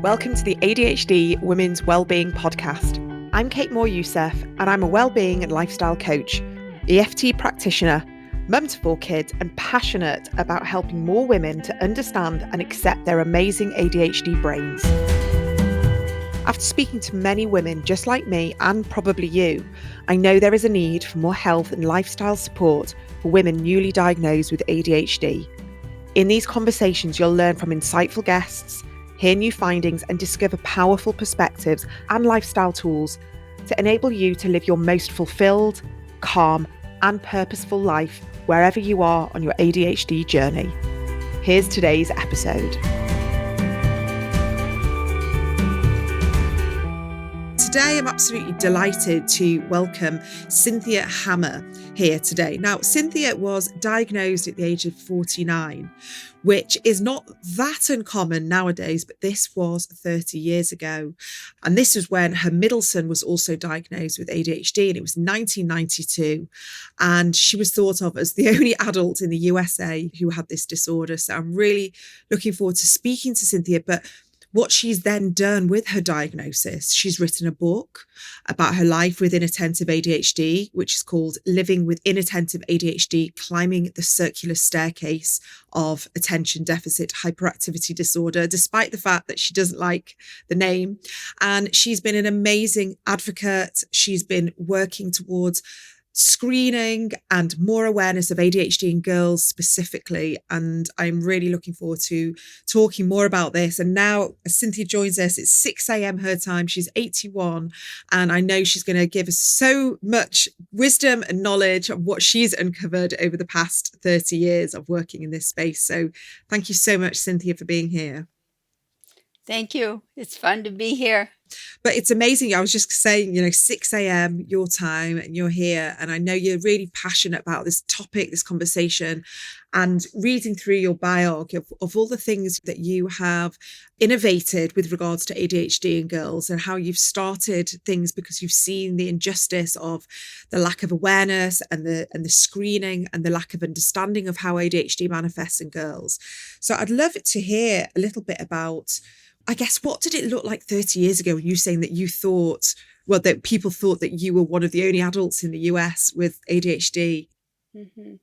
Welcome to the ADHD Women's Wellbeing Podcast. I'm Kate Moore-Youssef, and I'm a wellbeing and lifestyle coach, EFT practitioner, mum to 4 kids, and passionate about helping more women to understand and accept their amazing ADHD brains. After speaking to many women just like me, and probably you, I know there is a need for more health and lifestyle support for women newly diagnosed with ADHD. In these conversations, you'll learn from insightful guests, hear new findings, and discover powerful perspectives and lifestyle tools to enable you to live your most fulfilled, calm, and purposeful life wherever you are on your ADHD journey. Here's today's episode. Today, I'm absolutely delighted to welcome Cynthia Hammer here today. Now, Cynthia was diagnosed at the age of 49, which is not that uncommon nowadays, but this was 30 years ago. And this was when her middle son was also diagnosed with ADHD, and it was 1992. And she was thought of as the only adult in the USA who had this disorder. So I'm really looking forward to speaking to Cynthia, but what she's then done with her diagnosis. She's written a book about her life with inattentive ADHD, which is called Living with Inattentive ADHD, Climbing the Circular Staircase of Attention Deficit Hyperactivity Disorder, despite the fact that she doesn't like the name. And she's been an amazing advocate. She's been working towards screening and more awareness of ADHD in girls specifically. And I'm really looking forward to talking more about this. And now as Cynthia joins us, it's 6 a.m. her time. She's 81. And I know she's going to give us so much wisdom and knowledge of what she's uncovered over the past 30 years of working in this space. So thank you so much, Cynthia, for being here. Thank you. It's fun to be here. But it's amazing. I was just saying, 6 a.m. your time and you're here. And I know you're really passionate about this topic, this conversation, and reading through your biog of all the things that you have innovated with regards to ADHD in girls and how you've started things because you've seen the injustice of the lack of awareness and the screening and the lack of understanding of how ADHD manifests in girls. So I'd love to hear a little bit about, I guess, what did it look like 30 years ago when you were saying that you thought, that people thought that you were one of the only adults in the US with ADHD? Mm-hmm.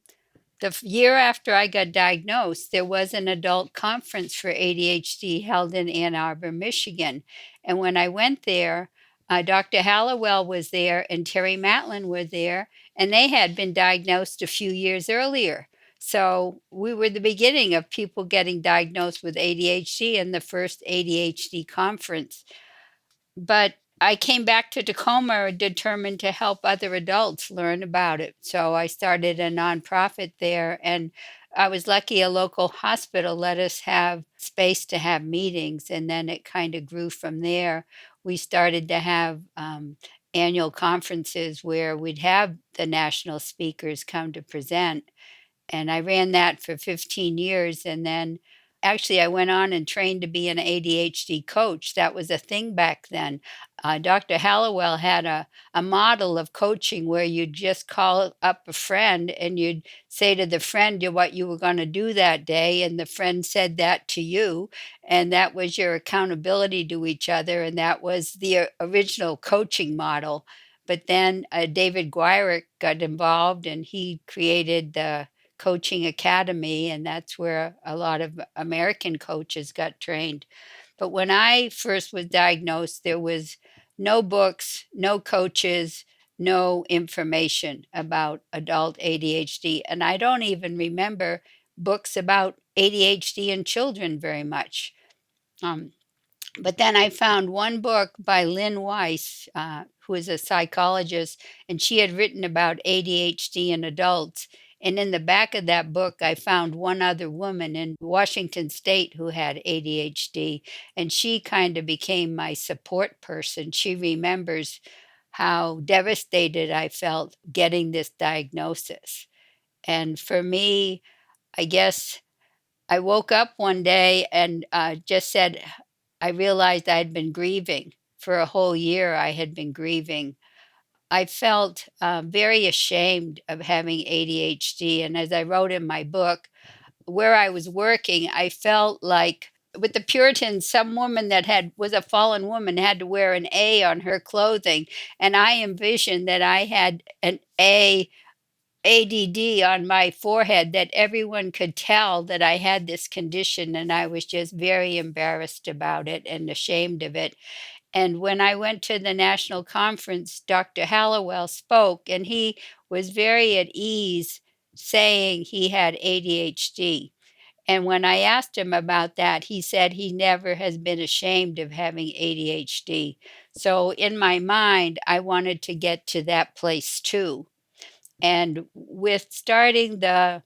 The year after I got diagnosed, there was an adult conference for ADHD held in Ann Arbor, Michigan. And when I went there, Dr. Hallowell was there and Terry Matlin were there, and they had been diagnosed a few years earlier. So we were the beginning of people getting diagnosed with ADHD in the first ADHD conference. But I came back to Tacoma determined to help other adults learn about it. So I started a nonprofit there, and I was lucky a local hospital let us have space to have meetings, and then it kind of grew from there. We started to have annual conferences where we'd have the national speakers come to present. And I ran that for 15 years. And then actually, I went on and trained to be an ADHD coach. That was a thing back then. Dr. Hallowell had a model of coaching where you'd just call up a friend and you'd say to the friend what you were going to do that day. And the friend said that to you. And that was your accountability to each other. And that was the original coaching model. But then David Guirick got involved and he created the Coaching Academy, and that's where a lot of American coaches got trained. But when I first was diagnosed, there was no books, no coaches, no information about adult ADHD. And I don't even remember books about ADHD in children very much. But then I found one book by Lynn Weiss, who is a psychologist, and she had written about ADHD in adults. And in the back of that book, I found one other woman in Washington State who had ADHD, and she kind of became my support person. She remembers how devastated I felt getting this diagnosis. And for me, I guess I woke up one day and just said, I realized I'd been grieving. For a whole year, I had been grieving. I felt very ashamed of having ADHD. And as I wrote in my book, where I was working, I felt like with the Puritans, some woman that was a fallen woman had to wear an A on her clothing, and I envisioned that I had an ADD on my forehead that everyone could tell that I had this condition, and I was just very embarrassed about it and ashamed of it. And when I went to the national conference, Dr. Hallowell spoke, and he was very at ease saying he had ADHD. And when I asked him about that, he said he never has been ashamed of having ADHD. So in my mind, I wanted to get to that place too. And with starting the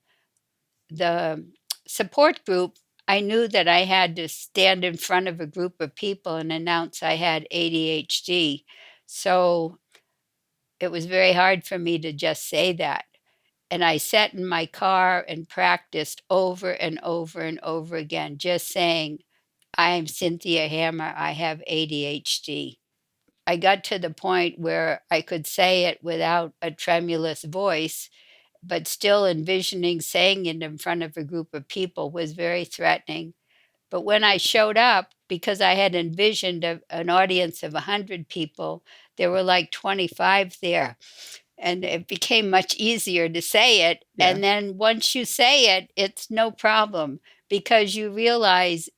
support group, I knew that I had to stand in front of a group of people and announce I had ADHD. So it was very hard for me to just say that. And I sat in my car and practiced over and over and over again, just saying, I'm Cynthia Hammer, I have ADHD. I got to the point where I could say it without a tremulous voice, but still envisioning saying it in front of a group of people was very threatening. But when I showed up, because I had envisioned an audience of 100 people, there were like 25 there. And it became much easier to say it. Yeah. And then once you say it, it's no problem because you realize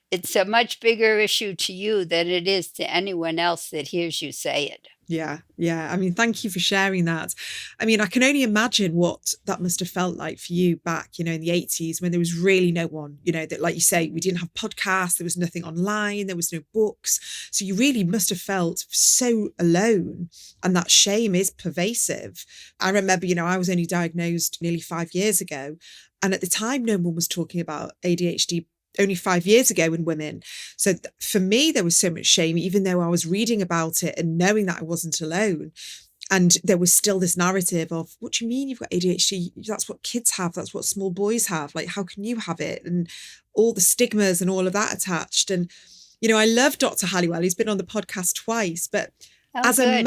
it's a much bigger issue to you than it is to anyone else that hears you say it. Yeah, yeah. I mean, thank you for sharing that. I mean, I can only imagine what that must have felt like for you back, in the 80s when there was really no one, that, like you say, we didn't have podcasts, there was nothing online, there was no books. So you really must have felt so alone. And that shame is pervasive. I remember, I was only diagnosed nearly 5 years ago. And at the time, no one was talking about ADHD only 5 years ago in women. So for me, there was so much shame, even though I was reading about it and knowing that I wasn't alone. And there was still this narrative of, what do you mean you've got ADHD? That's what kids have. That's what small boys have. Like, how can you have it? And all the stigmas and all of that attached. And, I love Dr. Halliwell. He's been on the podcast twice, but Oh, as a good.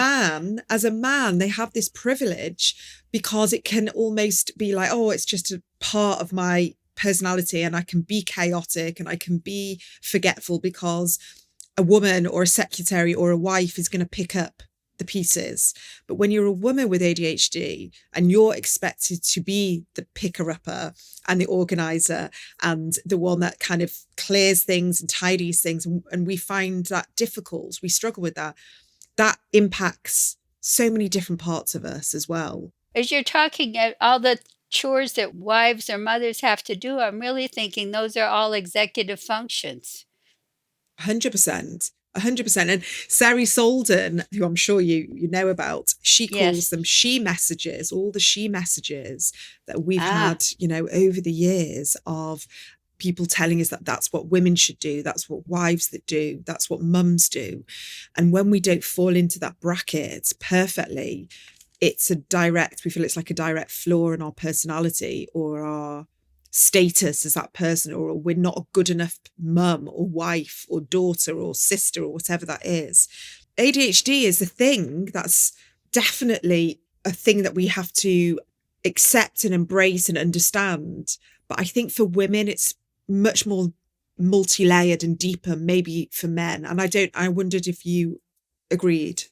man, they have this privilege because it can almost be like, oh, it's just a part of my personality and I can be chaotic and I can be forgetful because a woman or a secretary or a wife is going to pick up the pieces. But when you're a woman with ADHD and you're expected to be the picker-upper and the organizer and the one that kind of clears things and tidies things, and we find that difficult, we struggle with that impacts so many different parts of us as well. As you're talking at all the chores that wives or mothers have to do, I'm really thinking those are all executive functions. 100%. 100%. And Sari Solden, who I'm sure you know about, she calls them she messages, all the she messages that we've had, over the years of people telling us that that's what women should do. That's what wives that do. That's what mums do. And when we don't fall into that bracket perfectly, we feel it's like a direct flaw in our personality or our status as that person, or we're not a good enough mum or wife or daughter or sister or whatever that is. ADHD is a thing that's definitely a thing that we have to accept and embrace and understand. But I think for women, it's much more multi-layered and deeper, maybe for men. And I wondered if you agreed.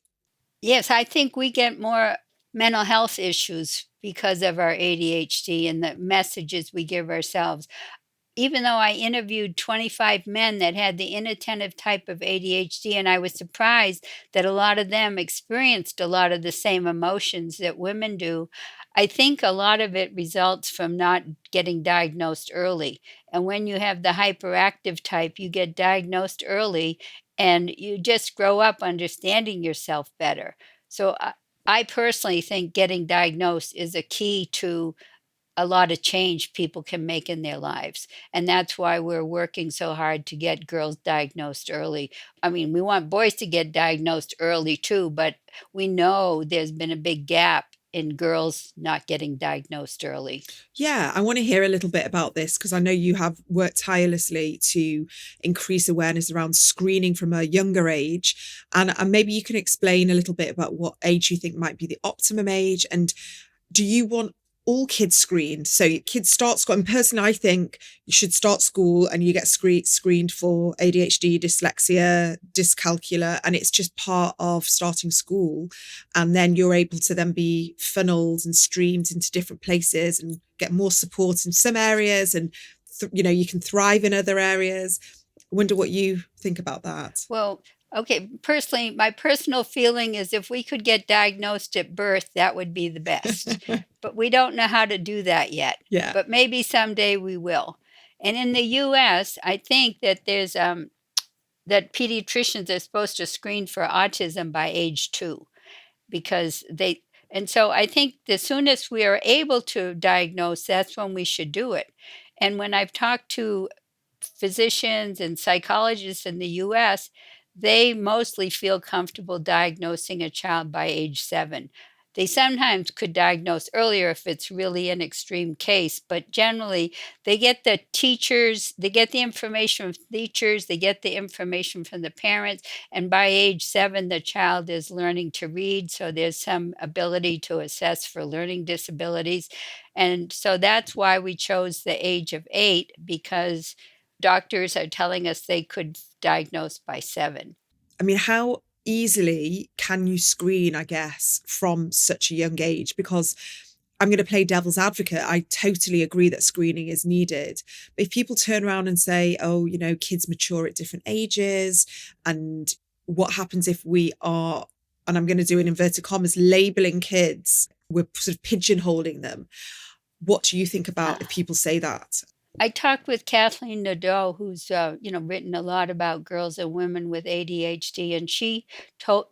Yes, I think we get more mental health issues because of our ADHD and the messages we give ourselves. Even though I interviewed 25 men that had the inattentive type of ADHD, and I was surprised that a lot of them experienced a lot of the same emotions that women do, I think a lot of it results from not getting diagnosed early. And when you have the hyperactive type, you get diagnosed early and you just grow up understanding yourself better. So I personally think getting diagnosed is a key to a lot of change people can make in their lives. And that's why we're working so hard to get girls diagnosed early. I mean, we want boys to get diagnosed early too, but we know there's been a big gap in girls not getting diagnosed early. Yeah, I want to hear a little bit about this because I know you have worked tirelessly to increase awareness around screening from a younger age. And maybe you can explain a little bit about what age you think might be the optimum age. And do you want all kids screened. So kids start school, and personally, I think you should start school and you get screened for ADHD, dyslexia, dyscalculia, and it's just part of starting school. And then you're able to then be funneled and streamed into different places and get more support in some areas, and you can thrive in other areas. I wonder what you think about that. Well, okay, personally, my personal feeling is if we could get diagnosed at birth, that would be the best. But we don't know how to do that yet. Yeah. But maybe someday we will. And in the US, I think that there's that pediatricians are supposed to screen for autism by age 2 because and so I think the soonest we are able to diagnose, that's when we should do it. And when I've talked to physicians and psychologists in the US, they mostly feel comfortable diagnosing a child by age 7. They sometimes could diagnose earlier if it's really an extreme case, but generally they get the teachers, they get the information from teachers, they get the information from the parents, and by age 7, the child is learning to read, so there's some ability to assess for learning disabilities. And so that's why we chose the age of 8, because doctors are telling us they could diagnose by 7. I mean, how easily can you screen, I guess, from such a young age? Because I'm going to play devil's advocate. I totally agree that screening is needed. But if people turn around and say, oh, kids mature at different ages, and what happens if we are, and I'm going to do an inverted commas, labeling kids, we're sort of pigeonholing them. What do you think about if people say that? I talked with Kathleen Nadeau, who's written a lot about girls and women with ADHD, and she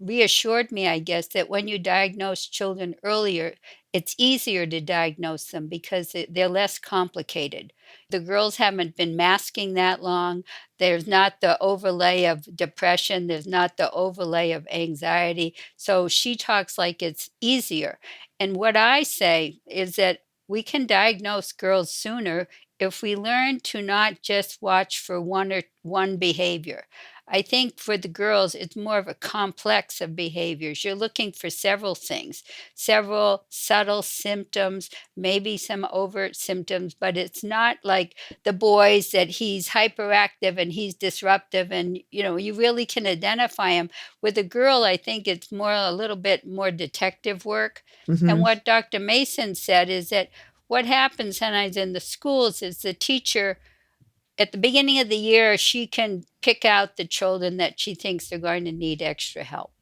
reassured me, I guess, that when you diagnose children earlier, it's easier to diagnose them because they're less complicated. The girls haven't been masking that long. There's not the overlay of depression. There's not the overlay of anxiety. So she talks like it's easier. And what I say is that we can diagnose girls sooner if we learn to not just watch for one behavior. I think for the girls, it's more of a complex of behaviors. You're looking for several things, several subtle symptoms, maybe some overt symptoms, but it's not like the boys that he's hyperactive and he's disruptive and, you really can identify him. With a girl, I think it's a little bit more detective work. Mm-hmm. And what Dr. Mason said is that what happens sometimes in the schools is the teacher, at the beginning of the year, she can pick out the children that she thinks are going to need extra help.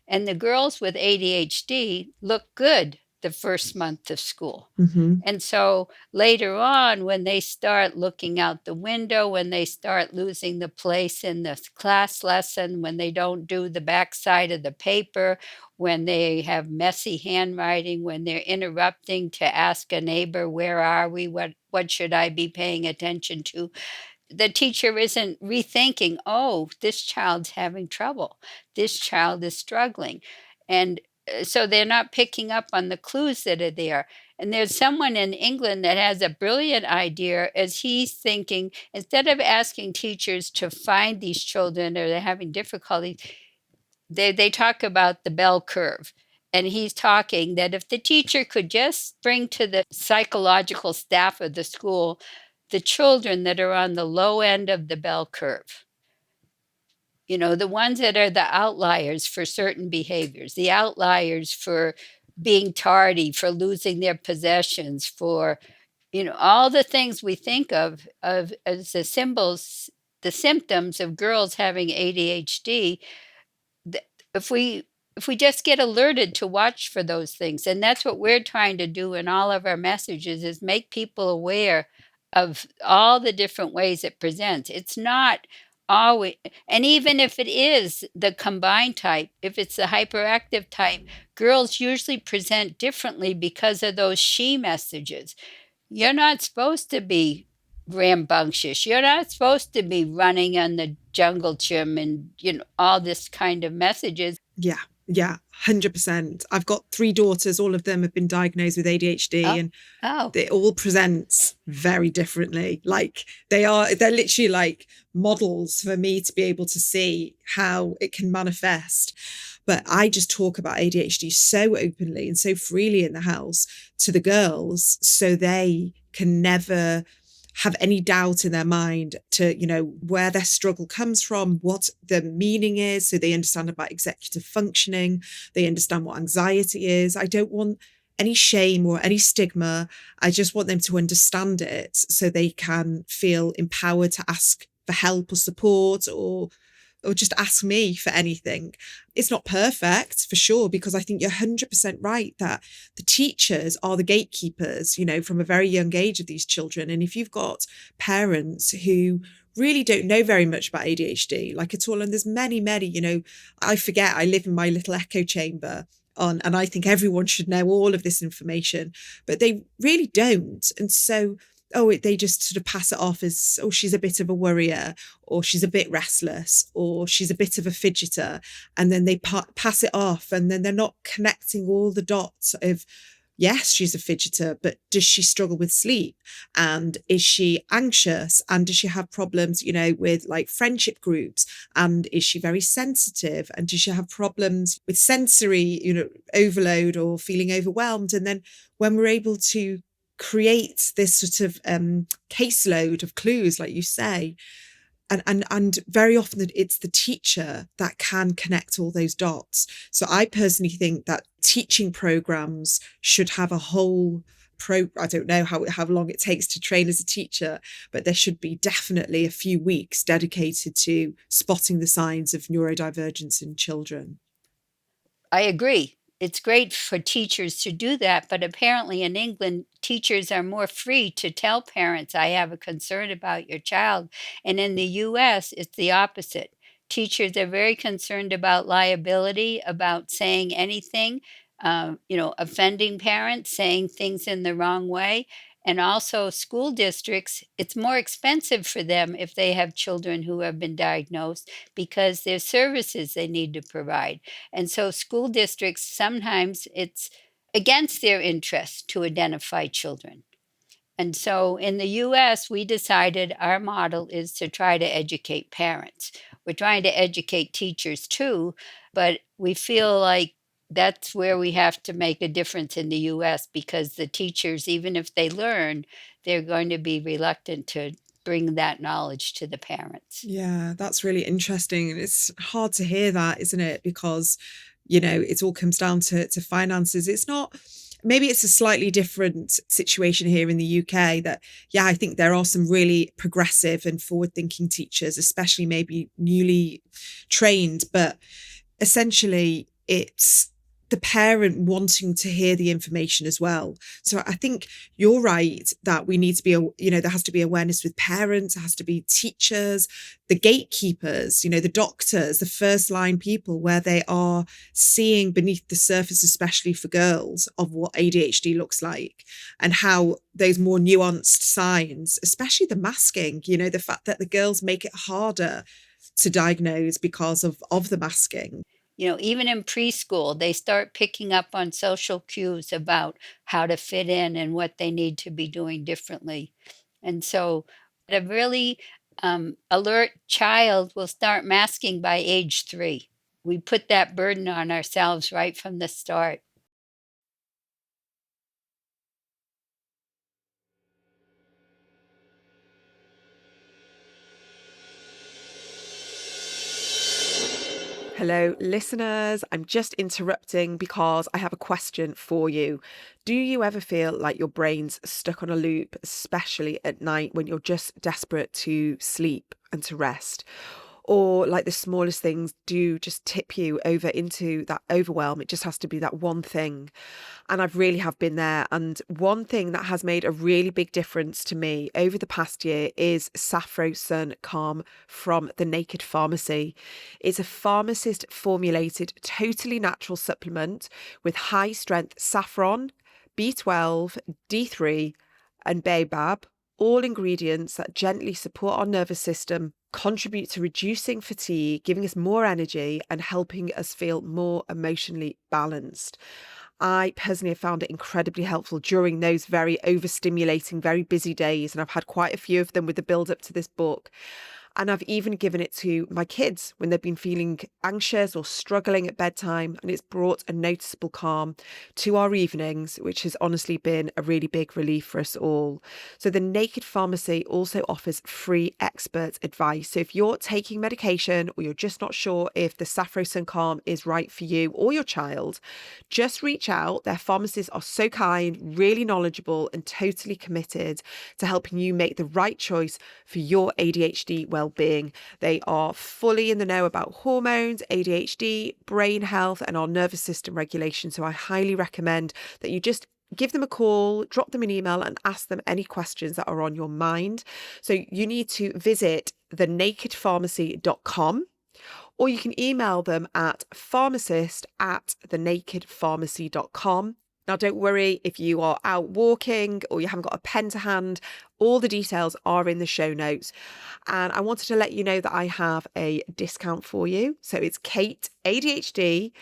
And the girls with ADHD look good the first month of school. Mm-hmm. And so later on, when they start looking out the window, when they start losing the place in the class lesson, when they don't do the backside of the paper, when they have messy handwriting, when they're interrupting to ask a neighbor, where are we? What should I be paying attention to? The teacher isn't rethinking, oh, this child's having trouble. This child is struggling. And so they're not picking up on the clues that are there. And there's someone in England that has a brilliant idea as he's thinking, instead of asking teachers to find these children or they're having difficulty, they talk about the bell curve. And he's talking that if the teacher could just bring to the psychological staff of the school the children that are on the low end of the bell curve, the ones that are the outliers for certain behaviors, the outliers for being tardy, for losing their possessions, for, all the things we think of as the symbols, the symptoms of girls having ADHD. If we just get alerted to watch for those things, and that's what we're trying to do in all of our messages, is make people aware of all the different ways it presents. It's not always, and even if it is the combined type, if it's the hyperactive type, girls usually present differently because of those she messages. You're not supposed to be rambunctious. You're not supposed to be running on the jungle gym and, all this kind of messages. Yeah. Yeah, 100%. I've got 3 daughters. All of them have been diagnosed with ADHD, Oh, and oh, they all present very differently. Like they're literally like models for me to be able to see how it can manifest. But I just talk about ADHD so openly and so freely in the house to the girls, so they can never have any doubt in their mind to, where their struggle comes from, what the meaning is, so they understand about executive functioning, they understand what anxiety is. I don't want any shame or any stigma. I just want them to understand it so they can feel empowered to ask for help or support, or just ask me for anything. It's not perfect for sure, because I think you're 100% right that the teachers are the gatekeepers, from a very young age of these children. And if you've got parents who really don't know very much about ADHD, like at all, and there's many, many, I forget, I live in my little echo chamber and I think everyone should know all of this information, but they really don't. And so, they just sort of pass it off as, she's a bit of a worrier, or she's a bit restless, or she's a bit of a fidgeter. And then they pass it off, and then they're not connecting all the dots of, yes, she's a fidgeter, but does she struggle with sleep? And is she anxious? And does she have problems, with like friendship groups? And is she very sensitive? And does she have problems with sensory, overload or feeling overwhelmed? And then when we're able to create this sort of caseload of clues, like you say, and very often it's the teacher that can connect all those dots. So I personally think that teaching programs should have a whole I don't know how long it takes to train as a teacher, but there should be definitely a few weeks dedicated to spotting the signs of neurodivergence in children. I agree. It's great for teachers to do that, but apparently in England, teachers are more free to tell parents, I have a concern about your child. And in the US, it's the opposite. Teachers are very concerned about liability, about saying anything, offending parents, saying things in the wrong way. And also, school districts, it's more expensive for them if they have children who have been diagnosed because there's services they need to provide. And so school districts, sometimes it's against their interest to identify children. And so in the US, we decided our model is to try to educate parents. We're trying to educate teachers too, but we feel like that's where we have to make a difference in the US, because the teachers, even if they learn, they're going to be reluctant to bring that knowledge to the parents. Yeah, that's really interesting. And it's hard to hear that, isn't it? Because, it all comes down to finances. It's not, maybe it's a slightly different situation here in the UK that, yeah, I think there are some really progressive and forward-thinking teachers, especially maybe newly trained, but essentially it's the parent wanting to hear the information as well. So I think you're right that we need to be, there has to be awareness with parents, there has to be teachers, the gatekeepers, the doctors, the first line people, where they are seeing beneath the surface, especially for girls, of what ADHD looks like and how those more nuanced signs, especially the masking, the fact that the girls make it harder to diagnose because of the masking. Even in preschool, they start picking up on social cues about how to fit in and what they need to be doing differently. And so, a really alert child will start masking by age 3. We put that burden on ourselves right from the start. Hello, listeners. I'm just interrupting because I have a question for you. Do you ever feel like your brain's stuck on a loop, especially at night when you're just desperate to sleep and to rest? Or like the smallest things do just tip you over into that overwhelm? It just has to be that one thing. And I've really have been there. And one thing that has made a really big difference to me over the past year is Saffro Sun Calm from the Naked Pharmacy. It's a pharmacist formulated totally natural supplement with high strength saffron, B12, D3 and baobab, all ingredients that gently support our nervous system contribute to reducing fatigue, giving us more energy, and helping us feel more emotionally balanced. I personally have found it incredibly helpful during those very overstimulating, very busy days. And I've had quite a few of them with the build up to this book. And I've even given it to my kids when they've been feeling anxious or struggling at bedtime. And it's brought a noticeable calm to our evenings, which has honestly been a really big relief for us all. So the Naked Pharmacy also offers free expert advice. So if you're taking medication or you're just not sure if the Saffrosun Calm is right for you or your child, just reach out. Their pharmacists are so kind, really knowledgeable, and totally committed to helping you make the right choice for your ADHD well-being. They are fully in the know about hormones, ADHD, brain health, and our nervous system regulation. So I highly recommend that you just give them a call, drop them an email, and ask them any questions that are on your mind. So you need to visit thenakedpharmacy.com, or you can email them at pharmacist@thenakedpharmacy.com. Now, don't worry if you are out walking or you haven't got a pen to hand, all the details are in the show notes. And I wanted to let you know that I have a discount for you. So it's Kate ADHD,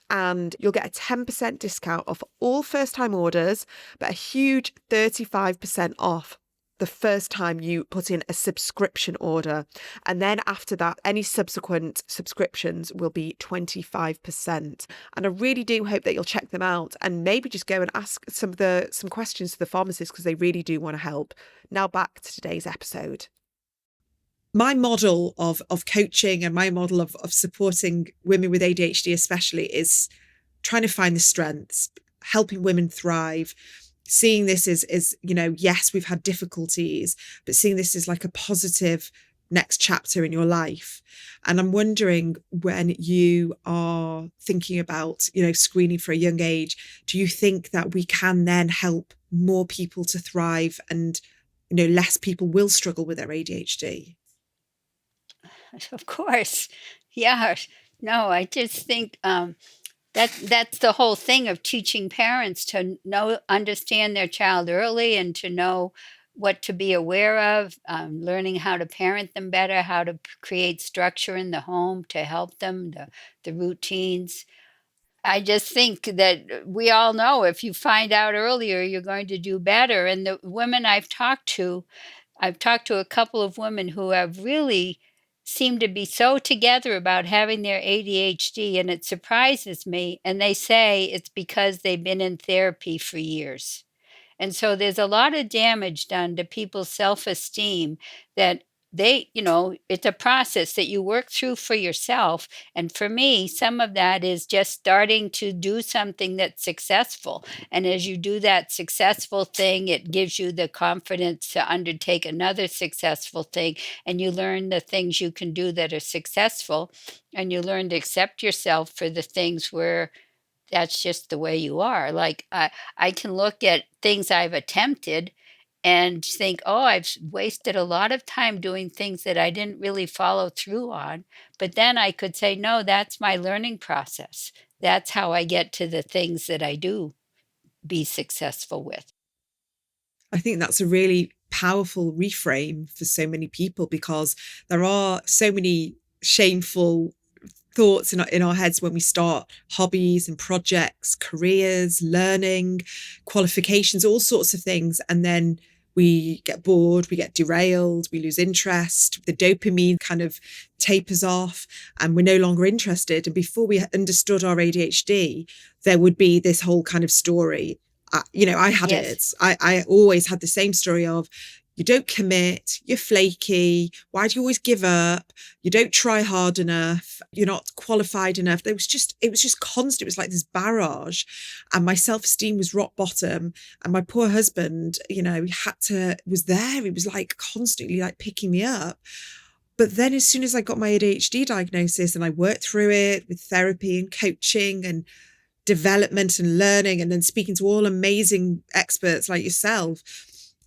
and you'll get a 10% discount off all first-time orders, but a huge 35% off the first time you put in a subscription order. And then after that, any subsequent subscriptions will be 25%. And I really do hope that you'll check them out and maybe just go and ask some questions to the pharmacists, because they really do want to help. Now back to today's episode. My model of coaching and my model of supporting women with ADHD especially is trying to find the strengths, helping women thrive, seeing this as, yes, we've had difficulties, but seeing this as like a positive next chapter in your life. And I'm wondering, when you are thinking about, screening for a young age, do you think that we can then help more people to thrive and, less people will struggle with their ADHD? Of course. Yeah. No, I just think that's the whole thing of teaching parents to understand their child early and to know what to be aware of, learning how to parent them better, how to create structure in the home to help them, the routines. I just think that we all know if you find out earlier, you're going to do better. And the women I've talked to a couple of women who have really seemed to be so together about having their ADHD, and it surprises me. And they say it's because they've been in therapy for years. And so there's a lot of damage done to people's self-esteem that it's a process that you work through for yourself. And for me, some of that is just starting to do something that's successful. And as you do that successful thing, it gives you the confidence to undertake another successful thing. And you learn the things you can do that are successful. And you learn to accept yourself for the things where that's just the way you are. Like I can look at things I've attempted and think, oh, I've wasted a lot of time doing things that I didn't really follow through on. But then I could say, no, that's my learning process. That's how I get to the things that I do be successful with. I think that's a really powerful reframe for so many people, because there are so many shameful thoughts in our heads when we start hobbies and projects, careers, learning, qualifications, all sorts of things. And then we get bored, we get derailed, we lose interest, the dopamine kind of tapers off and we're no longer interested. And before we understood our ADHD, there would be this whole kind of story. I had Yes. I always had the same story of, you don't commit, you're flaky, why do you always give up? You don't try hard enough, you're not qualified enough. It was just constant. It was like this barrage, and my self-esteem was rock bottom. And my poor husband, he was there. He was like constantly like picking me up. But then as soon as I got my ADHD diagnosis and I worked through it with therapy and coaching and development and learning, and then speaking to all amazing experts like yourself,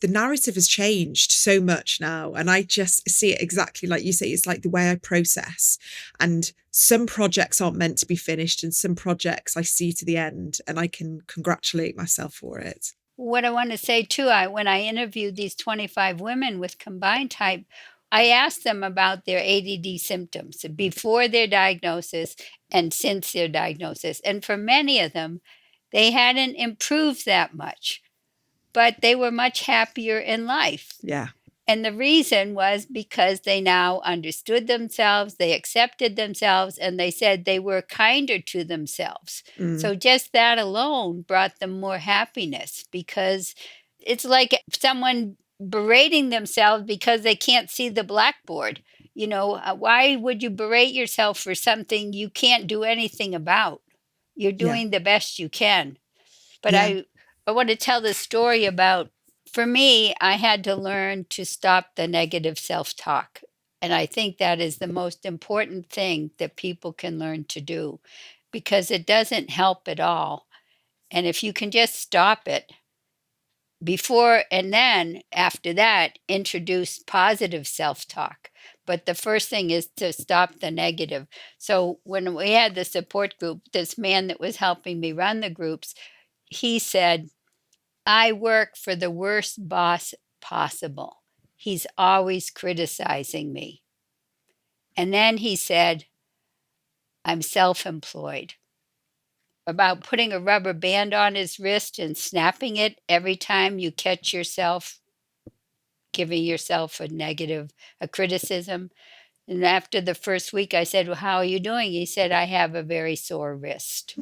the narrative has changed so much now. And I just see it exactly like you say. It's like the way I process. And some projects aren't meant to be finished, and some projects I see to the end, and I can congratulate myself for it. What I want to say too, when I interviewed these 25 women with combined type, I asked them about their ADD symptoms before their diagnosis and since their diagnosis. And for many of them, they hadn't improved that much, but they were much happier in life. Yeah. And the reason was because they now understood themselves, they accepted themselves, and they said they were kinder to themselves. So just that alone brought them more happiness, because it's like someone berating themselves because they can't see the blackboard. Why would you berate yourself for something you can't do anything about? You're Yeah. doing the best you can. But Yeah. I want to tell the story about, for me, I had to learn to stop the negative self-talk. And I think that is the most important thing that people can learn to do, because it doesn't help at all. And if you can just stop it before, and then after that, introduce positive self-talk. But the first thing is to stop the negative. So when we had the support group, this man that was helping me run the groups, he said, I work for the worst boss possible. He's always criticizing me. And then he said, I'm self employed. About putting a rubber band on his wrist and snapping it every time you catch yourself giving yourself a criticism. And after the first week, I said, well, how are you doing? He said, I have a very sore wrist.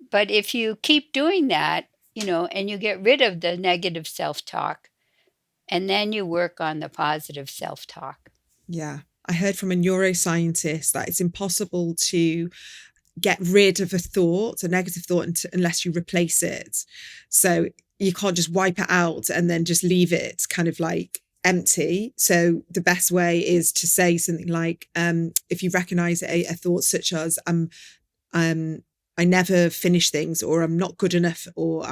But if you keep doing that, and you get rid of the negative self talk, and then you work on the positive self-talk. Yeah. I heard from a neuroscientist that it's impossible to get rid of a negative thought, unless you replace it. So you can't just wipe it out and then just leave it kind of like empty. So the best way is to say something like, if you recognize a thought such as, I never finish things, or I'm not good enough, or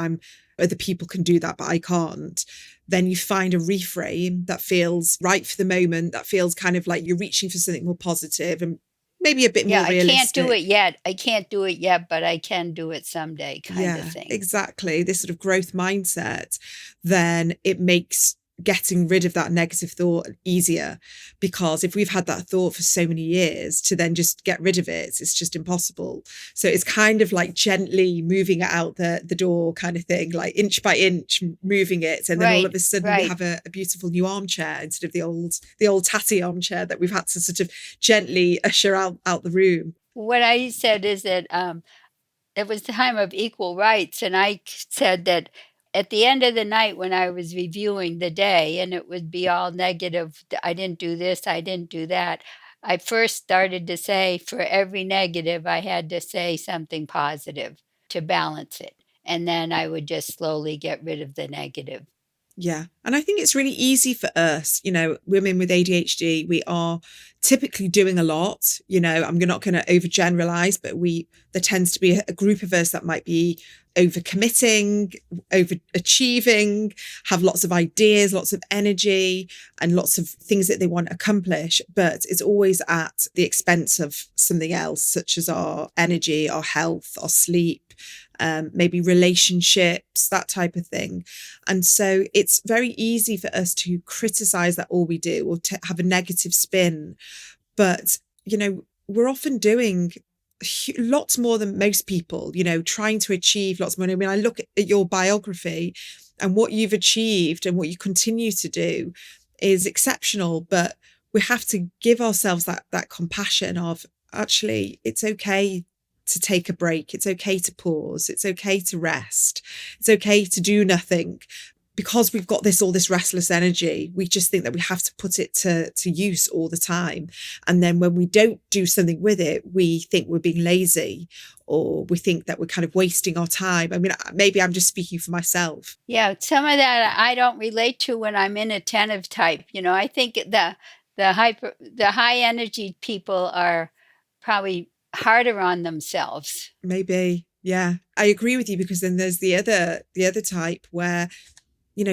other people can do that, but I can't. Then you find a reframe that feels right for the moment, that feels kind of like you're reaching for something more positive and maybe a bit more realistic. I can't do it yet. I can't do it yet, but I can do it someday, kind of thing. Exactly. This sort of growth mindset, then it makes getting rid of that negative thought easier, because if we've had that thought for so many years, to then just get rid of it, it's just impossible. So it's kind of like gently moving it out the door kind of thing, like inch by inch moving it, and then all of a sudden we have a beautiful new armchair instead of the old tatty armchair that we've had to sort of gently usher out the room. What I said is that it was the time of equal rights, and I said that at the end of the night, when I was reviewing the day and it would be all negative, I didn't do this, I didn't do that, I first started to say, for every negative, I had to say something positive to balance it. And then I would just slowly get rid of the negative. Yeah. And I think it's really easy for us, women with ADHD, we are typically doing a lot. I'm not going to overgeneralize, but there tends to be a group of us that might be overcommitting, overachieving, have lots of ideas, lots of energy, and lots of things that they want to accomplish. But it's always at the expense of something else, such as our energy, our health, our sleep, maybe relationships, that type of thing. And so it's very easy for us to criticize that all we do, or to have a negative spin. But, we're often doing lots more than most people, trying to achieve lots more. I mean, I look at your biography, and what you've achieved and what you continue to do is exceptional. But we have to give ourselves that compassion of, actually, it's okay to take a break. It's okay to pause. It's okay to rest. It's okay to do nothing. Because we've got all this restless energy, we just think that we have to put it to use all the time. And then when we don't do something with it, we think we're being lazy, or we think that we're kind of wasting our time. I mean, maybe I'm just speaking for myself. Yeah, some of that I don't relate to when I'm inattentive type. I think the high energy people are probably harder on themselves. Maybe. Yeah, I agree with you, because then there's the other type where,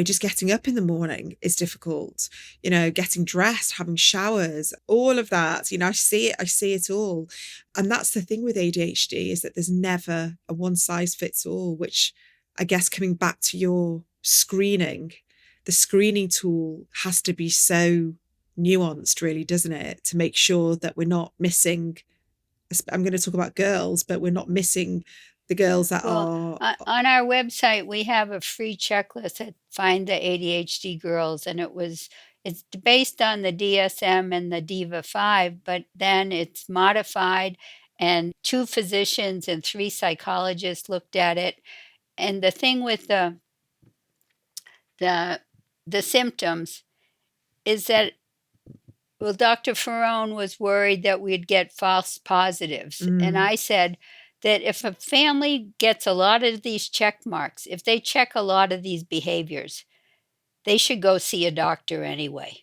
just getting up in the morning is difficult, getting dressed, having showers, all of that, I see it all. And that's the thing with ADHD, is that there's never a one size fits all, which I guess, coming back to your screening, the screening tool has to be so nuanced, really, doesn't it? To make sure that we're not missing, I'm going to talk about girls, but we're not missing the girls that Well, are. on our website, we have a free checklist that find the ADHD girls, and it's based on the DSM and the Diva 5, but then it's modified, and 2 physicians and 3 psychologists looked at it. And the thing with the the symptoms is that, well, Dr. Ferrone was worried that we'd get false positives. And Mm, I said that if a family gets a lot of these check marks, if they check a lot of these behaviors, they should go see a doctor anyway.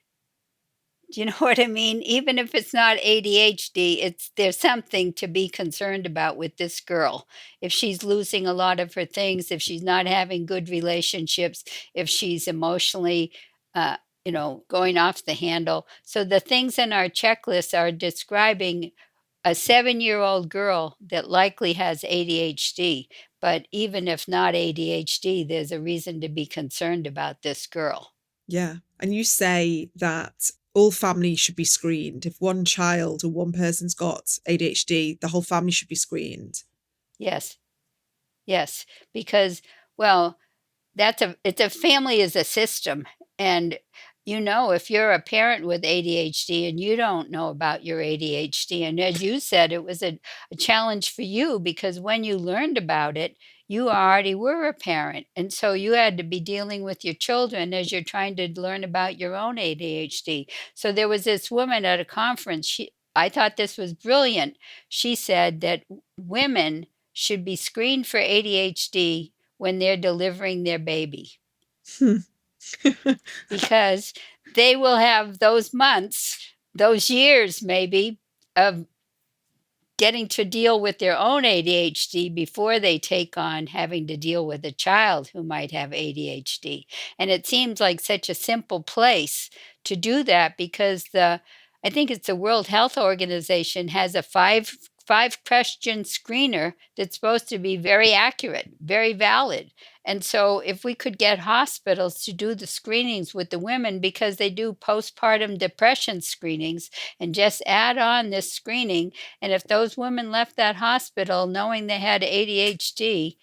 Do you know what I mean? Even if it's not ADHD, there's something to be concerned about with this girl. If she's losing a lot of her things, if she's not having good relationships, if she's emotionally, uh, going off the handle. So the things in our checklist are describing a 7-year-old girl that likely has ADHD. But even if not ADHD, there's a reason to be concerned about this girl. yeah. And you say that all families should be screened. If one child or one person's got ADHD, the whole family should be screened. Yes, yes, because, well, it's a family is a system. And if you're a parent with ADHD and you don't know about your ADHD, and as you said, it was a challenge for you because when you learned about it, you already were a parent. And so you had to be dealing with your children as you're trying to learn about your own ADHD. So there was this woman at a conference. I thought this was brilliant. She said that women should be screened for ADHD when they're delivering their baby Hmm. because they will have those months, those years maybe, of getting to deal with their own ADHD before they take on having to deal with a child who might have ADHD. And it seems like such a simple place to do that because I think it's the World Health Organization has a five question screener that's supposed to be very accurate, very valid. And so if we could get hospitals to do the screenings with the women because they do postpartum depression screenings and just add on this screening, and if those women left that hospital knowing they had ADHD,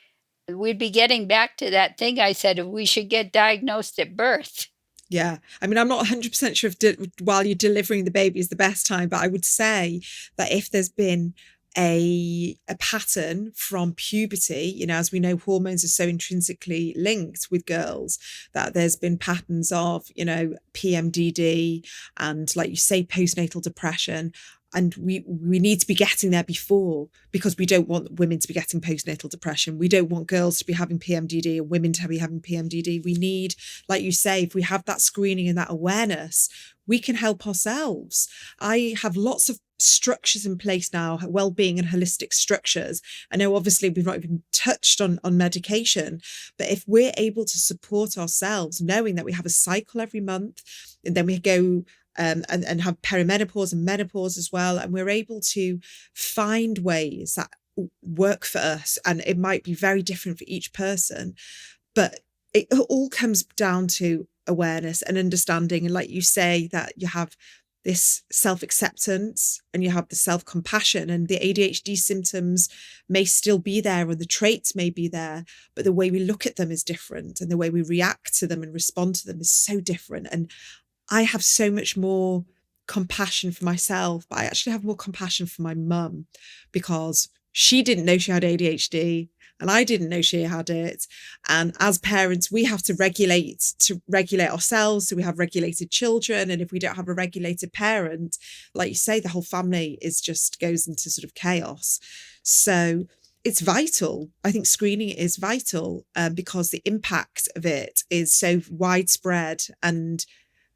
we'd be getting back to that thing I said, we should get diagnosed at birth. Yeah. I mean, I'm not 100% sure if while you're delivering the baby is the best time, but I would say that if there's been a pattern from puberty, as we know, hormones are so intrinsically linked with girls, that there's been patterns of, PMDD and, like you say, postnatal depression. And we need to be getting there before, because we don't want women to be getting postnatal depression. We don't want girls to be having PMDD and women to be having PMDD. We need, like you say, if we have that screening and that awareness, we can help ourselves. I have lots of structures in place now, well-being and holistic structures. I know obviously we've not even touched on medication, but if we're able to support ourselves, knowing that we have a cycle every month, and then we go and have perimenopause and menopause as well, and we're able to find ways that work for us, and it might be very different for each person, but it all comes down to awareness and understanding. And like you say, that you have this self-acceptance and you have the self-compassion, and the ADHD symptoms may still be there and the traits may be there, but the way we look at them is different, and the way we react to them and respond to them is so different. And I have so much more compassion for myself, but I actually have more compassion for my mum, because she didn't know she had ADHD and I didn't know she had it. And as parents, we have to regulate ourselves. So we have regulated children. And if we don't have a regulated parent, like you say, the whole family goes into sort of chaos. So it's vital. I think screening is vital, because the impact of it is so widespread, and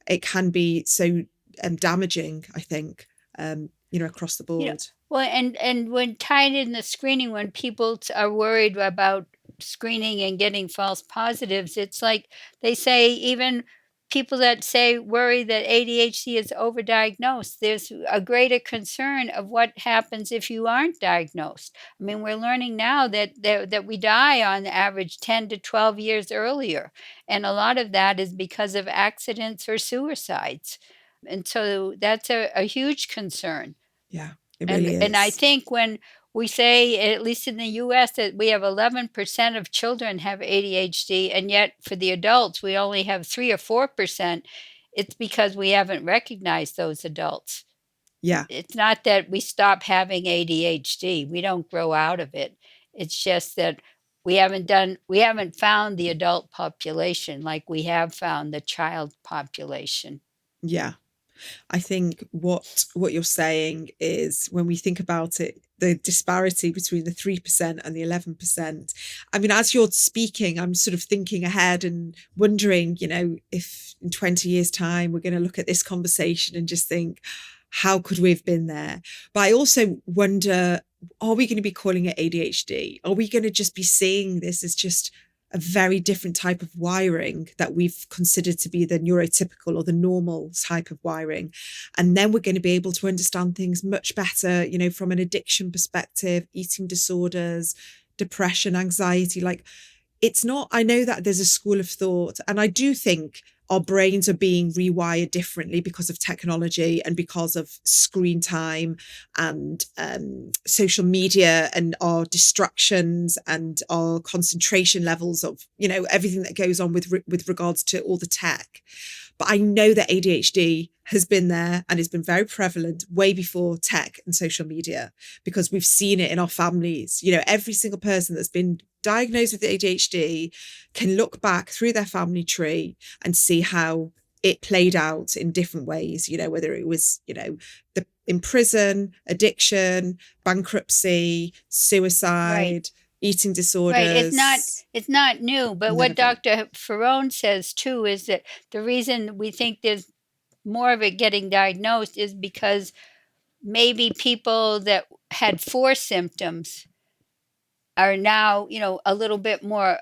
it can be so damaging, I think, across the You know, board. well, and when tied in the screening, when people are worried about screening and getting false positives, it's like they say, even people that say worry that ADHD is overdiagnosed, there's a greater concern of what happens if you aren't diagnosed. I mean, we're learning now that we die on average 10 to 12 years earlier, and a lot of that is because of accidents or suicides. And so that's a huge concern. Yeah, it really And I is. think when we say, at least in the US, that we have 11% of children have ADHD, and yet for the adults, we only have 3 or 4%, it's because we haven't recognized those adults. Yeah. It's not that we stop having ADHD, we don't grow out of it. It's just that we haven't found the adult population like we have found the child population. Yeah. I think what you're saying is, when we think about it, the disparity between the 3% and the 11%. I mean, as you're speaking, I'm sort of thinking ahead and wondering, if in 20 years' time we're going to look at this conversation and just think, how could we have been there? But I also wonder, are we going to be calling it ADHD? Are we going to just be seeing this as just a very different type of wiring that we've considered to be the neurotypical or the normal type of wiring? And then we're going to be able to understand things much better, from an addiction perspective, eating disorders, depression, anxiety. Like, it's not, I know that there's a school of thought, and I do think our brains are being rewired differently because of technology and because of screen time and social media and our distractions and our concentration levels of, everything that goes on with regards to all the tech. But I know that ADHD has been there and it's been very prevalent way before tech and social media, because we've seen it in our families. Every single person that's been diagnosed with ADHD can look back through their family tree and see how it played out in different ways, whether it was, in prison, addiction, bankruptcy, suicide, Right. eating disorders. Right. It's not new. But what Dr. Ferrone says too is that the reason we think there's more of it getting diagnosed is because maybe people that had 4 symptoms are now, a little bit more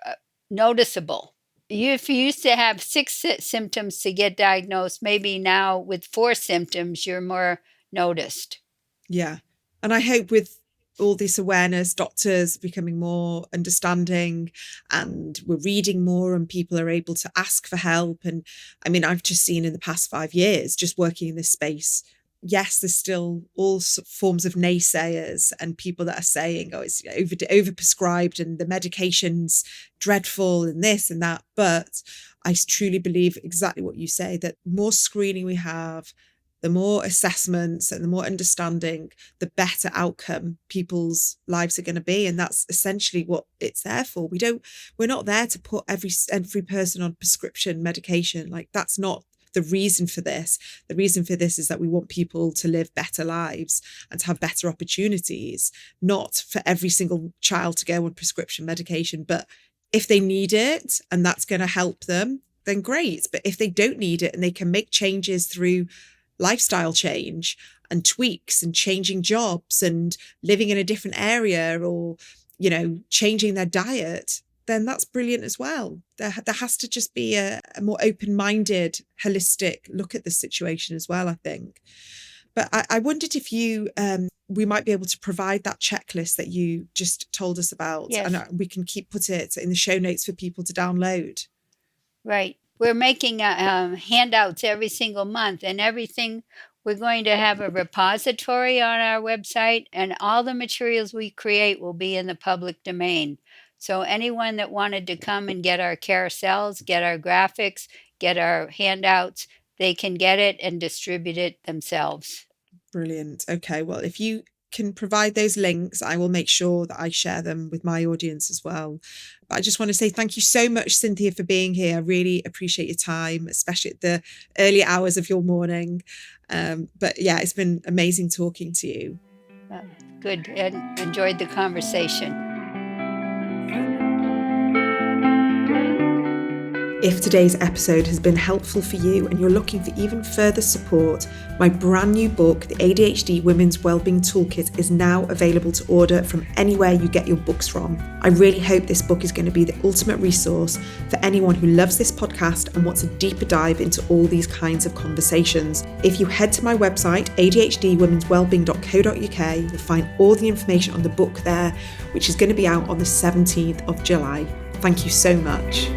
noticeable. If you used to have 6 symptoms to get diagnosed, maybe now with 4 symptoms, you're more noticed. Yeah. And I hope with all this awareness, doctors becoming more understanding, and we're reading more and people are able to ask for help. And I mean, I've just seen in the past 5 years, just working in this space, yes, there's still all forms of naysayers and people that are saying, oh, it's overprescribed and the medication's dreadful and this and that. But I truly believe exactly what you say, that the more screening we have, the more assessments and the more understanding, the better outcome people's lives are going to be. And that's essentially what it's there for. We're not there to put every person on prescription medication. Like, that's not the reason for this. The reason for this is that we want people to live better lives and to have better opportunities, not for every single child to go on prescription medication. But if they need it and that's going to help them, then great. But if they don't need it and they can make changes through lifestyle change and tweaks and changing jobs and living in a different area, or, changing their diet, then that's brilliant as well. There has to just be a more open-minded, holistic look at the situation as well, I think. But I wondered if we might be able to provide that checklist that you just told us about. Yes. And we can put it in the show notes for people to download. Right. We're making handouts every single month, and everything. We're going to have a repository on our website, and all the materials we create will be in the public domain. So anyone that wanted to come and get our carousels, get our graphics, get our handouts, they can get it and distribute it themselves. Brilliant. Okay. Well, if you can provide those links, I will make sure that I share them with my audience as well. But I just want to say thank you so much, Cynthia, for being here. I really appreciate your time, especially at the early hours of your morning. But yeah, it's been amazing talking to you. Good. And enjoyed the conversation. If today's episode has been helpful for you and you're looking for even further support, my brand new book, The ADHD Women's Wellbeing Toolkit, is now available to order from anywhere you get your books from. I really hope this book is going to be the ultimate resource for anyone who loves this podcast and wants a deeper dive into all these kinds of conversations. If you head to my website, adhdwomenswellbeing.co.uk, you'll find all the information on the book there, which is going to be out on the 17th of July. Thank you so much.